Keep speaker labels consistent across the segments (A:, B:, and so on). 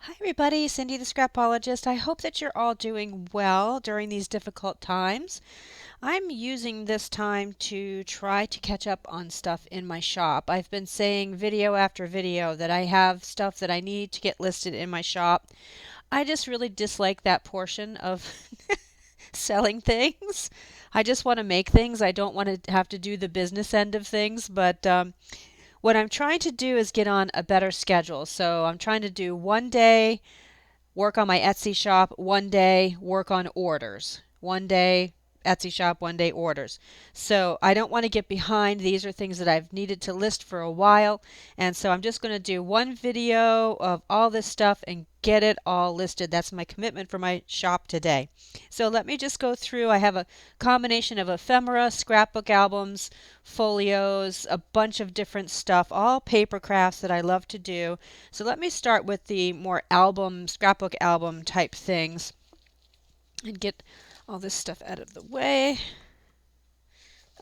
A: Hi everybody, Cindy the Scrapologist. I hope that you're all doing well during these difficult times. I'm using this time to try to catch up on stuff in my shop. I've been saying video after video that I have stuff that I need to get listed in my shop. I just really dislike that portion of selling things. I just want to make things. I don't want to have to do the business end of things, but what I'm trying to do is get on a better schedule. So I'm trying to do one day work on my Etsy shop, one day work on orders. One day Etsy shop, one day orders. So I don't want to get behind. These are things that I've needed to list for a while. And so I'm just going to do one video of all this stuff and get it all listed. That's my commitment for my shop today. So let me just go through. I have a combination of ephemera, scrapbook albums, folios, a bunch of different stuff, all paper crafts that I love to do. So let me start with the more album, scrapbook album type things and get all this stuff out of the way.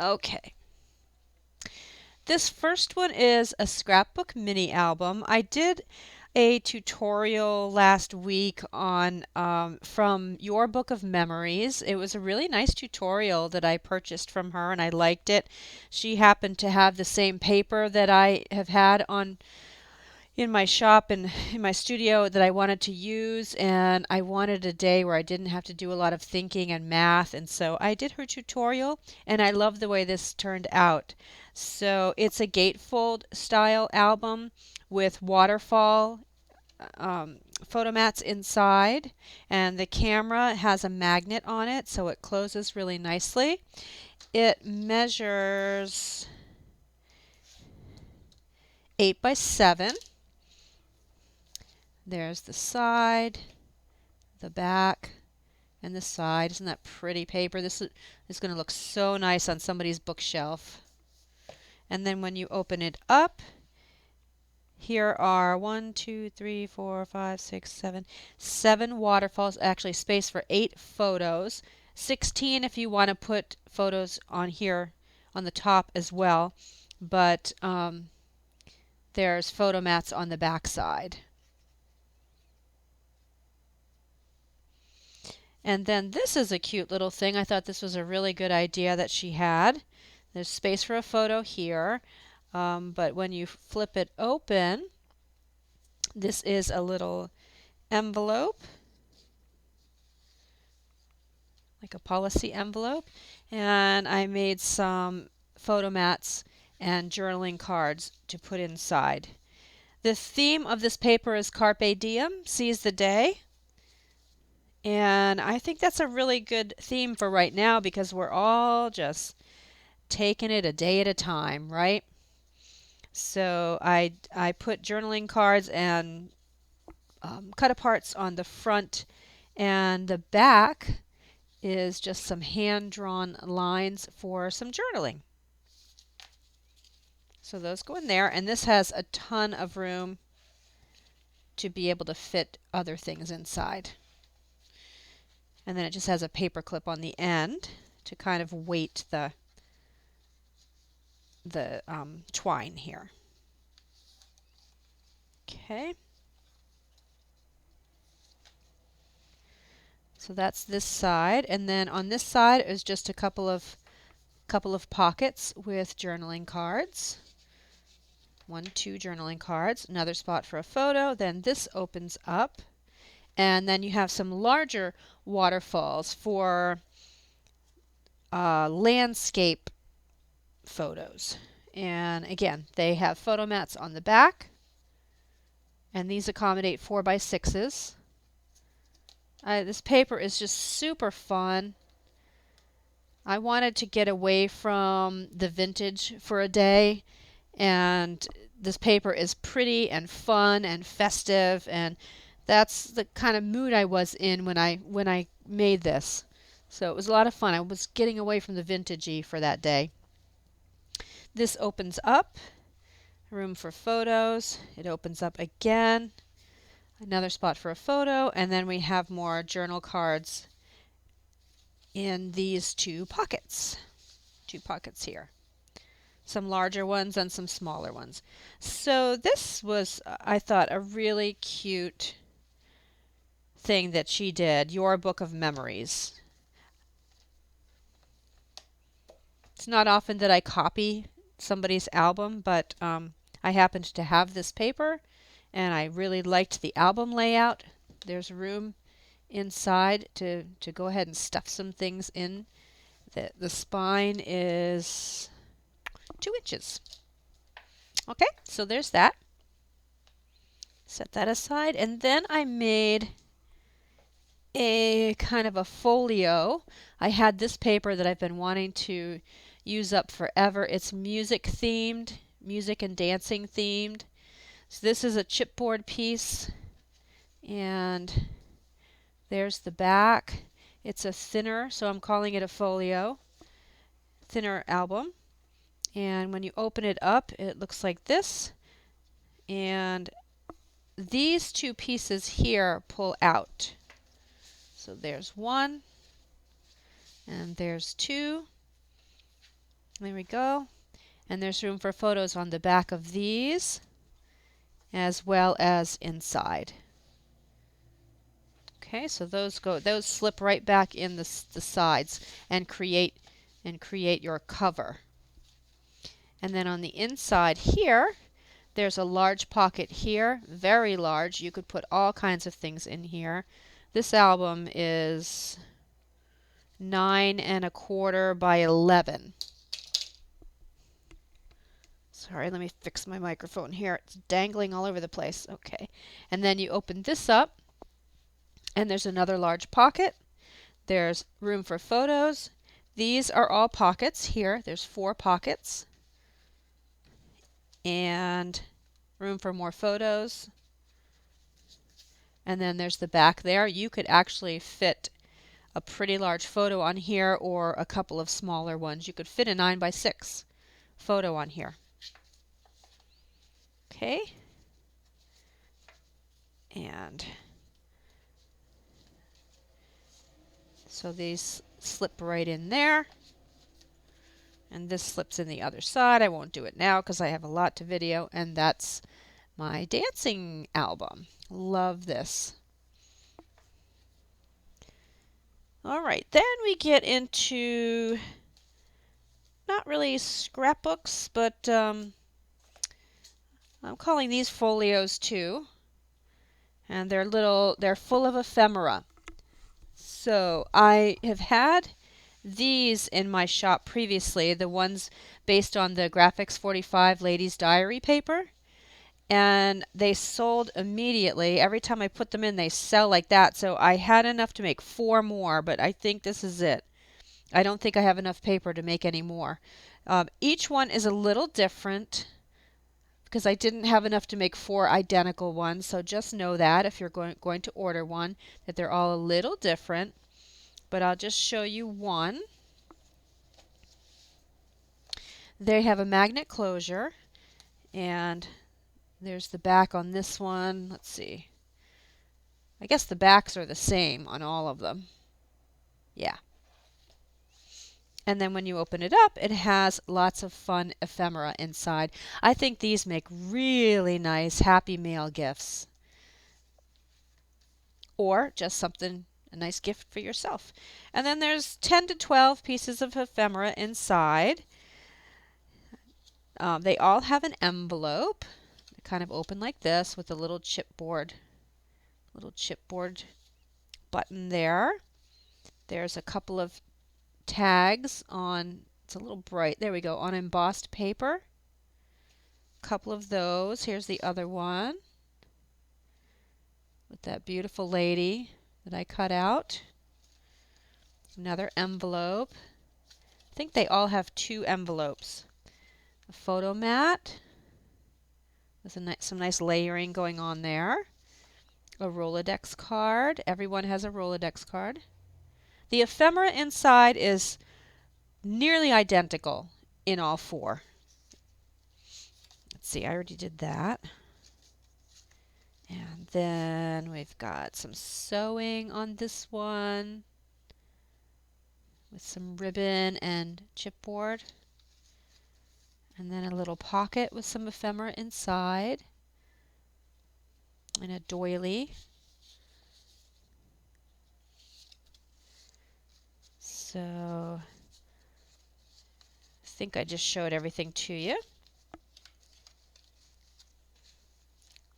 A: Okay. This first one is a scrapbook mini album. I did a tutorial last week on from Your Book of Memories. It was a really nice tutorial that I purchased from her and I liked it. She happened to have the same paper that I have had on in my shop and in my studio that I wanted to use, and I wanted a day where I didn't have to do a lot of thinking and math, and so I did her tutorial and I love the way this turned out. So it's a gatefold style album with waterfall photo mats inside, and the camera has a magnet on it so it closes really nicely. It measures 8 by 7. There's the side, the back, and the side. Isn't that pretty paper? This is going to look so nice on somebody's bookshelf. And then when you open it up, here are 1, 2, 3, 4, 5, 6, 7, 7 waterfalls, actually space for 8 photos. 16 if you want to put photos on here on the top as well. But there's photo mats on the back side. And then this is a cute little thing. I thought this was a really good idea that she had. There's space for a photo here, but when you flip it open, this is a little envelope, like a policy envelope, and I made some photo mats and journaling cards to put inside. The theme of this paper is Carpe Diem, seize the day. And I think that's a really good theme for right now because we're all just taking it a day at a time, right? So I put journaling cards and cut aparts on the front, and the back is just some hand-drawn lines for some journaling. So those go in there, and this has a ton of room to be able to fit other things inside. And then it just has a paper clip on the end to kind of weight the twine here. Okay. So that's this side, and then on this side is just a couple of pockets with journaling cards. 1, 2 journaling cards, another spot for a photo. Then this opens up. And then you have some larger waterfalls for landscape photos. And again, they have photo mats on the back. And these accommodate 4 by 6s. This paper is just super fun. I wanted to get away from the vintage for a day. And this paper is pretty and fun and festive, and that's the kind of mood I was in when I made this. So it was a lot of fun. I was getting away from the vintagey for that day. This opens up, room for photos. It opens up again, another spot for a photo, and then we have more journal cards in these 2 pockets. 2 pockets here. Some larger ones and some smaller ones. So this was, I thought, a really cute thing that she did, Your Book of Memories. It's not often that I copy somebody's album, but I happened to have this paper and I really liked the album layout. There's room inside to go ahead and stuff some things in. The spine is 2 inches. Okay, so there's that. Set that aside, and then I made a kind of a folio. I had this paper that I've been wanting to use up forever. It's music themed, music and dancing themed. So this is a chipboard piece, and there's the back. It's a thinner, so I'm calling it a folio, thinner album. And when you open it up, it looks like this. And these 2 pieces here pull out. So there's 1, and there's 2. There we go. And there's room for photos on the back of these, as well as inside. Okay, so those slip right back in the sides and create your cover. And then on the inside here, there's a large pocket here, very large. You could put all kinds of things in here. This album is 9 1/4 by 11. Sorry, let me fix my microphone here. It's dangling all over the place. Okay. And then you open this up, and there's another large pocket. There's room for photos. These are all pockets here. There's 4 pockets. And room for more photos. And then there's the back there. You could actually fit a pretty large photo on here or a couple of smaller ones. You could fit a 9 by 6 photo on here. Okay. And so these slip right in there. And this slips in the other side. I won't do it now because I have a lot to video. And that's my dancing album. Love this. All right, then we get into not really scrapbooks, but I'm calling these folios too. And they're full of ephemera. So I have had these in my shop previously, the ones based on the Graphics 45 Ladies Diary paper. And they sold immediately. Every time I put them in, they sell like that. So I had enough to make 4 more, but I think this is it. I don't think I have enough paper to make any more. Each one is a little different because I didn't have enough to make 4 identical ones. So just know that if you're going to order one, that they're all a little different. But I'll just show you one. They have a magnet closure, and there's the back on this one. Let's see. I guess the backs are the same on all of them. Yeah. And then when you open it up, it has lots of fun ephemera inside. I think these make really nice Happy Mail gifts. Or just a nice gift for yourself. And then there's 10 to 12 pieces of ephemera inside. They all have an envelope. They kind of open like this with a little chipboard button there. There's a couple of tags on, it's a little bright, there we go, on embossed paper. A couple of those. Here's the other one with that beautiful lady that I cut out. Another envelope. I think they all have 2 envelopes. A photo mat with some nice layering going on there. A Rolodex card. Everyone has a Rolodex card. The ephemera inside is nearly identical in all 4. Let's see, I already did that. And then we've got some sewing on this one with some ribbon and chipboard. And then a little pocket with some ephemera inside. And a doily. So I think I just showed everything to you.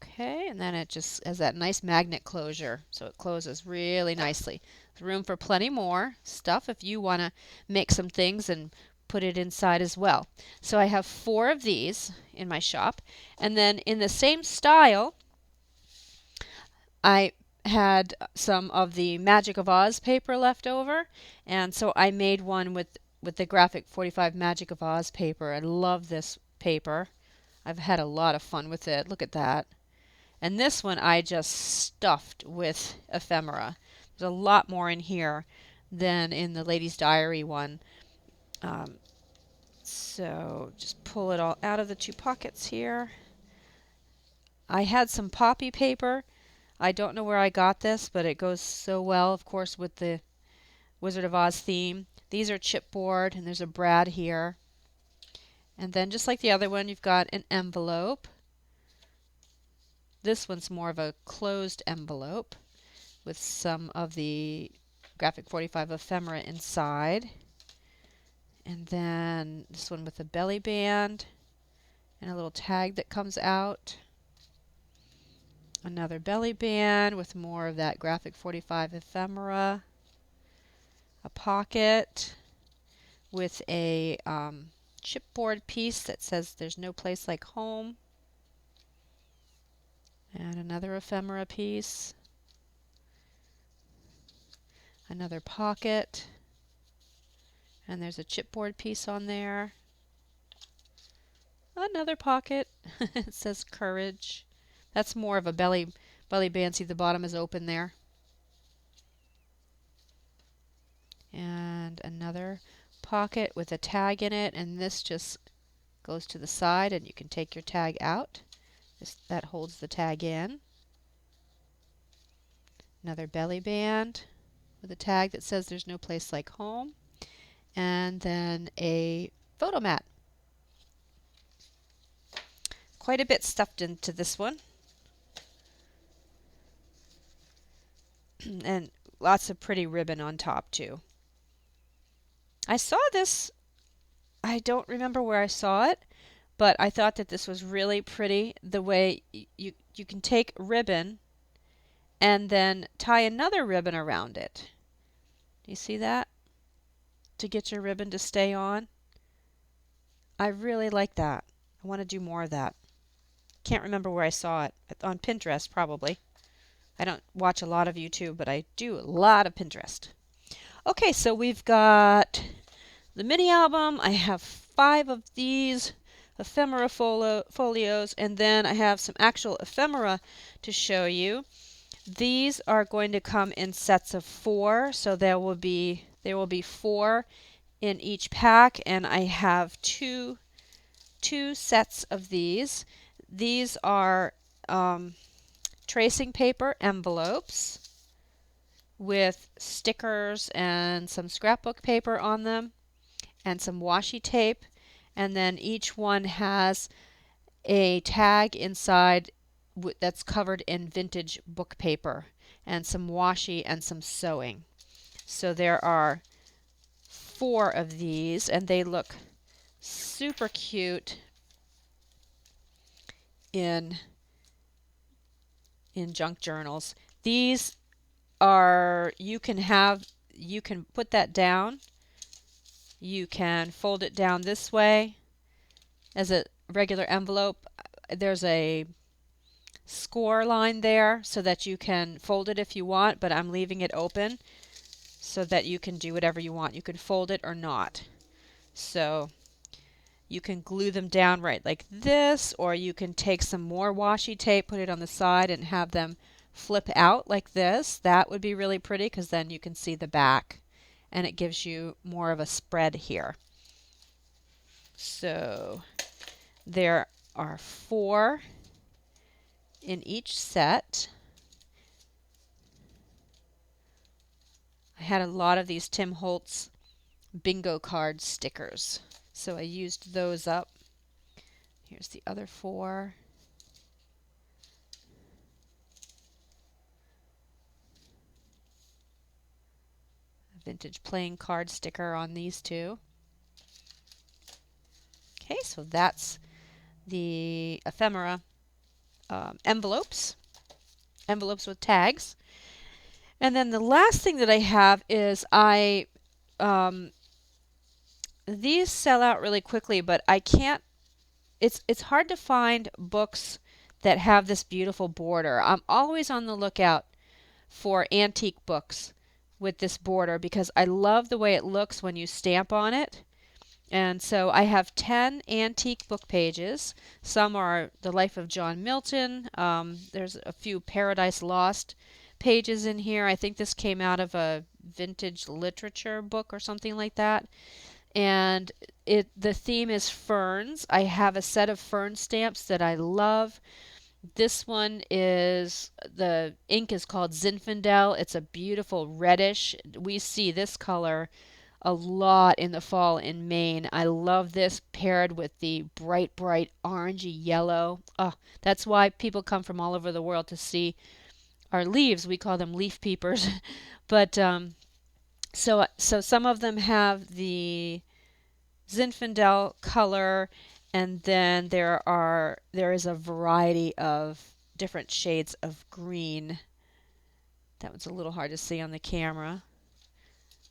A: Okay, and then it just has that nice magnet closure, so it closes really nicely. There's room for plenty more stuff if you want to make some things and put it inside as well. So I have 4 of these in my shop, and then in the same style, I had some of the Magic of Oz paper left over, and so I made one with the Graphic 45 Magic of Oz paper. I love this paper. I've had a lot of fun with it. Look at that. And this one I just stuffed with ephemera. There's a lot more in here than in the Lady's Diary one. So just pull it all out of the 2 pockets here. I had some poppy paper. I don't know where I got this, but it goes so well, of course, with the Wizard of Oz theme. These are chipboard, and there's a brad here. And then just like the other one, you've got an envelope. This one's more of a closed envelope with some of the Graphic 45 ephemera inside. And then this one with a belly band and a little tag that comes out. Another belly band with more of that Graphic 45 ephemera. A pocket with a chipboard piece that says there's no place like home. And another ephemera piece. Another pocket. And there's a chipboard piece on there. Another pocket. It says courage. That's more of a belly band. See, the bottom is open there. And another pocket with a tag in it, and this just goes to the side and you can take your tag out. That holds the tag in. Another belly band with a tag that says there's no place like home. And then a photo mat. Quite a bit stuffed into this one. And lots of pretty ribbon on top too. I saw this, I don't remember where I saw it, but I thought that this was really pretty the way you can take ribbon and then tie another ribbon around it. Do you see that? To get your ribbon to stay on. I really like that. I want to do more of that. Can't remember where I saw it. On Pinterest, probably. I don't watch a lot of YouTube, but I do a lot of Pinterest. Okay, so we've got the mini album. I have 5 of these ephemera folios, and then I have some actual ephemera to show you. These are going to come in sets of 4, so there will be 4 in each pack, and I have two sets of these. These are tracing paper envelopes with stickers and some scrapbook paper on them and some washi tape, and then each one has a tag inside that's covered in vintage book paper and some washi and some sewing. So there are 4 of these, and they look super cute in junk journals. These are, you can put that down. You can fold it down this way as a regular envelope. There's a score line there so that you can fold it if you want, but I'm leaving it open so that you can do whatever you want. You can fold it or not. So you can glue them down right like this, or you can take some more washi tape, put it on the side, and have them flip out like this. That would be really pretty because then you can see the back and it gives you more of a spread here. So there are 4 in each set. I had a lot of these Tim Holtz bingo card stickers, so I used those up. Here's the other 4. vintage playing card sticker on these two. Okay, so that's the ephemera envelopes with tags. And then the last thing that I have is these sell out really quickly, but I can't, it's hard to find books that have this beautiful border. I'm always on the lookout for antique books with this border because I love the way it looks when you stamp on it. And so I have 10 antique book pages. Some are The Life of John Milton. There's a few Paradise Lost pages in here. I think this came out of a vintage literature book or something like that. And the theme is ferns. I have a set of fern stamps that I love. This one is, the ink is called Zinfandel. It's a beautiful reddish. We see this color a lot in the fall in Maine. I love this paired with the bright, bright orangey yellow. Oh, that's why people come from all over the world to see our leaves. We call them leaf peepers. But so some of them have the Zinfandel color, and then there is a variety of different shades of green. That one's a little hard to see on the camera.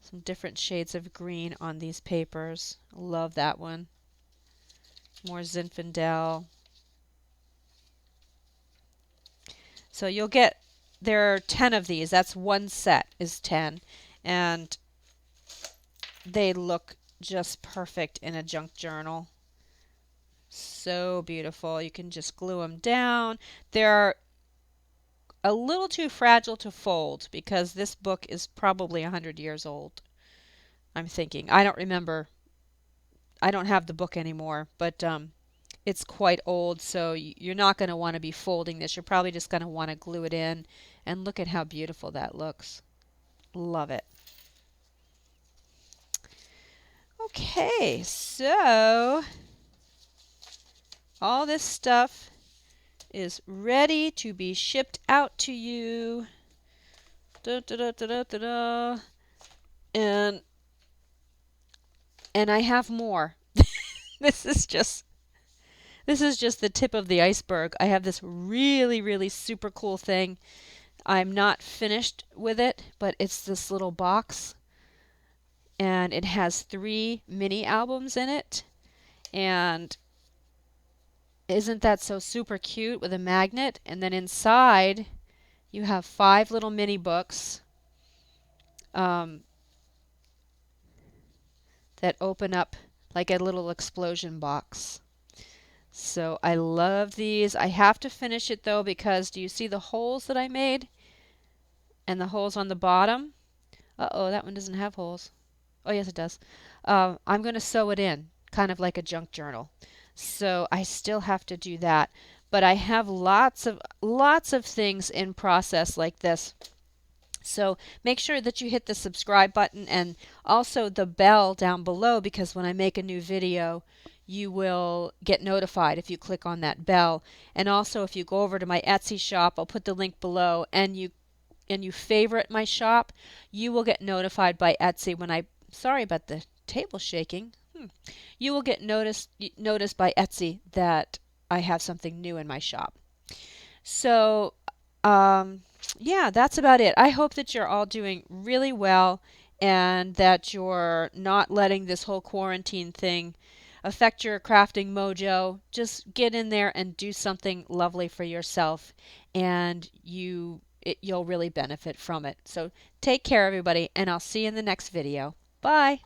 A: Some different shades of green on these papers. Love that one. More Zinfandel. So you'll get, there are 10 of these. That's one set is 10. And they look just perfect in a junk journal. So beautiful. You can just glue them down. They're a little too fragile to fold because this book is probably 100 years old. I'm thinking. I don't remember. I don't have the book anymore, but it's quite old, so you're not going to want to be folding this. You're probably just going to want to glue it in, and look at how beautiful that looks. Love it. Okay, so all this stuff is ready to be shipped out to you. Da, da, da, da, da, da, da. And I have more. This is just the tip of the iceberg. I have this really, really super cool thing. I'm not finished with it, but it's this little box, and it has 3 mini albums in it. And isn't that so super cute with a magnet? And then inside you have 5 little mini books that open up like a little explosion box. So I love these. I have to finish it though, because do you see the holes that I made? And the holes on the bottom? Uh-oh, that one doesn't have holes. Oh, yes, it does. I'm going to sew it in, kind of like a junk journal. So I still have to do that. But I have lots of things in process like this. So make sure that you hit the subscribe button and also the bell down below, because when I make a new video, you will get notified if you click on that bell. And also if you go over to my Etsy shop, I'll put the link below, and you favorite my shop, you will get notified by Etsy when sorry about the table shaking. You will get noticed by Etsy that I have something new in my shop. So yeah, that's about it. I hope that you're all doing really well and that you're not letting this whole quarantine thing affect your crafting mojo. Just get in there and do something lovely for yourself, and you'll really benefit from it. So take care, everybody, and I'll see you in the next video. Bye.